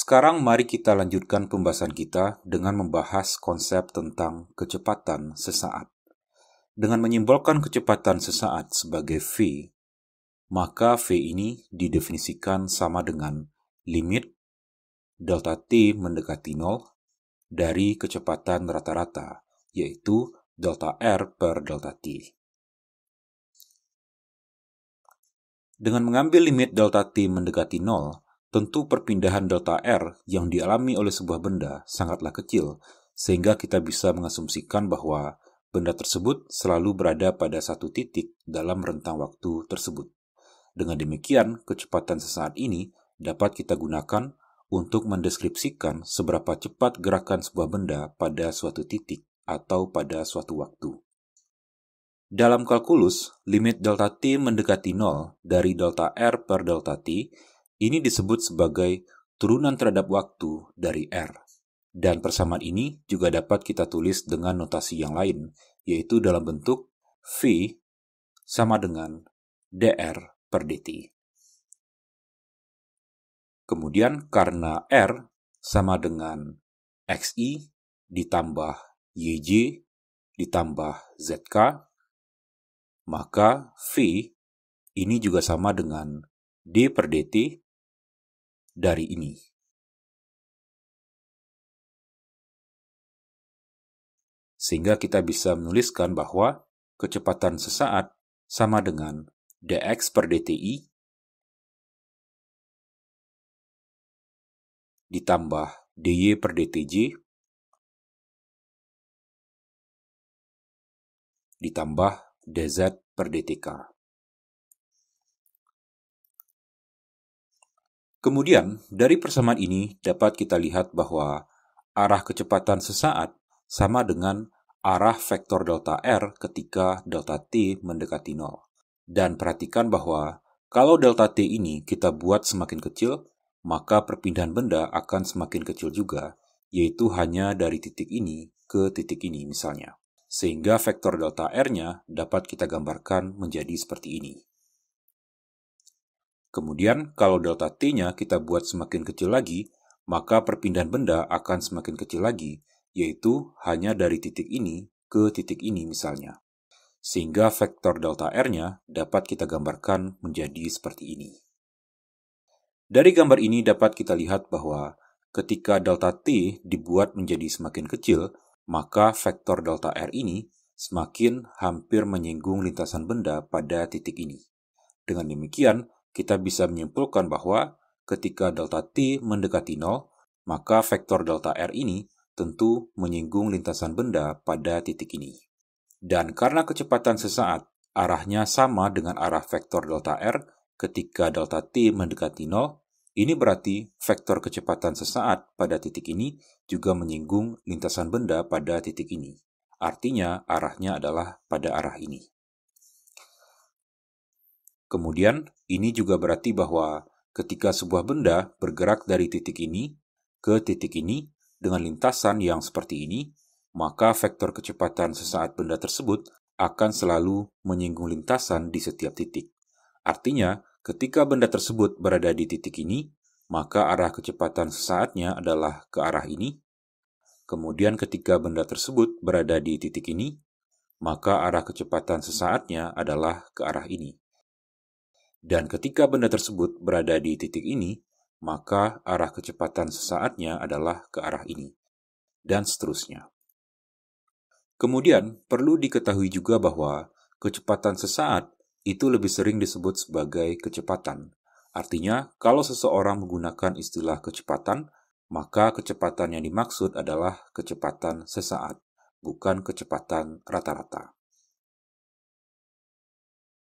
Sekarang mari kita lanjutkan pembahasan kita dengan membahas konsep tentang kecepatan sesaat. Dengan menyimbolkan kecepatan sesaat sebagai V, maka V ini didefinisikan sama dengan limit delta T mendekati 0 dari kecepatan rata-rata, yaitu delta R per delta T. Dengan mengambil limit delta T mendekati 0, tentu perpindahan delta R yang dialami oleh sebuah benda sangatlah kecil, sehingga kita bisa mengasumsikan bahwa benda tersebut selalu berada pada satu titik dalam rentang waktu tersebut. Dengan demikian, kecepatan sesaat ini dapat kita gunakan untuk mendeskripsikan seberapa cepat gerakan sebuah benda pada suatu titik atau pada suatu waktu. Dalam kalkulus, limit delta T mendekati 0 dari delta R per delta T ini disebut sebagai turunan terhadap waktu dari R. Dan persamaan ini juga dapat kita tulis dengan notasi yang lain, yaitu dalam bentuk V sama dengan dr per dt. Kemudian karena R sama dengan xi ditambah yj ditambah zk, maka V ini juga sama dengan d per dt dari ini. Sehingga kita bisa menuliskan bahwa kecepatan sesaat sama dengan dx per dti ditambah dy per dtj ditambah dz per dtk. Kemudian, dari persamaan ini dapat kita lihat bahwa arah kecepatan sesaat sama dengan arah vektor delta R ketika delta T mendekati 0. Dan perhatikan bahwa kalau delta T ini kita buat semakin kecil, maka perpindahan benda akan semakin kecil juga, yaitu hanya dari titik ini ke titik ini misalnya. Sehingga vektor delta R-nya dapat kita gambarkan menjadi seperti ini. Kemudian, kalau delta T-nya kita buat semakin kecil lagi, maka perpindahan benda akan semakin kecil lagi, yaitu hanya dari titik ini ke titik ini misalnya. Sehingga vektor delta R-nya dapat kita gambarkan menjadi seperti ini. Dari gambar ini dapat kita lihat bahwa ketika delta T dibuat menjadi semakin kecil, maka vektor delta R ini semakin hampir menyinggung lintasan benda pada titik ini. Dengan demikian, kita bisa menyimpulkan bahwa ketika delta T mendekati 0, maka vektor delta R ini tentu menyinggung lintasan benda pada titik ini. Dan karena kecepatan sesaat arahnya sama dengan arah vektor delta R ketika delta T mendekati 0, ini berarti vektor kecepatan sesaat pada titik ini juga menyinggung lintasan benda pada titik ini. Artinya arahnya adalah pada arah ini. Kemudian, ini juga berarti bahwa ketika sebuah benda bergerak dari titik ini ke titik ini dengan lintasan yang seperti ini, maka vektor kecepatan sesaat benda tersebut akan selalu menyinggung lintasan di setiap titik. Artinya, ketika benda tersebut berada di titik ini, maka arah kecepatan sesaatnya adalah ke arah ini. Kemudian ketika benda tersebut berada di titik ini, maka arah kecepatan sesaatnya adalah ke arah ini. Dan ketika benda tersebut berada di titik ini, maka arah kecepatan sesaatnya adalah ke arah ini. Dan seterusnya. Kemudian, perlu diketahui juga bahwa kecepatan sesaat itu lebih sering disebut sebagai kecepatan. Artinya, kalau seseorang menggunakan istilah kecepatan, maka kecepatan yang dimaksud adalah kecepatan sesaat, bukan kecepatan rata-rata.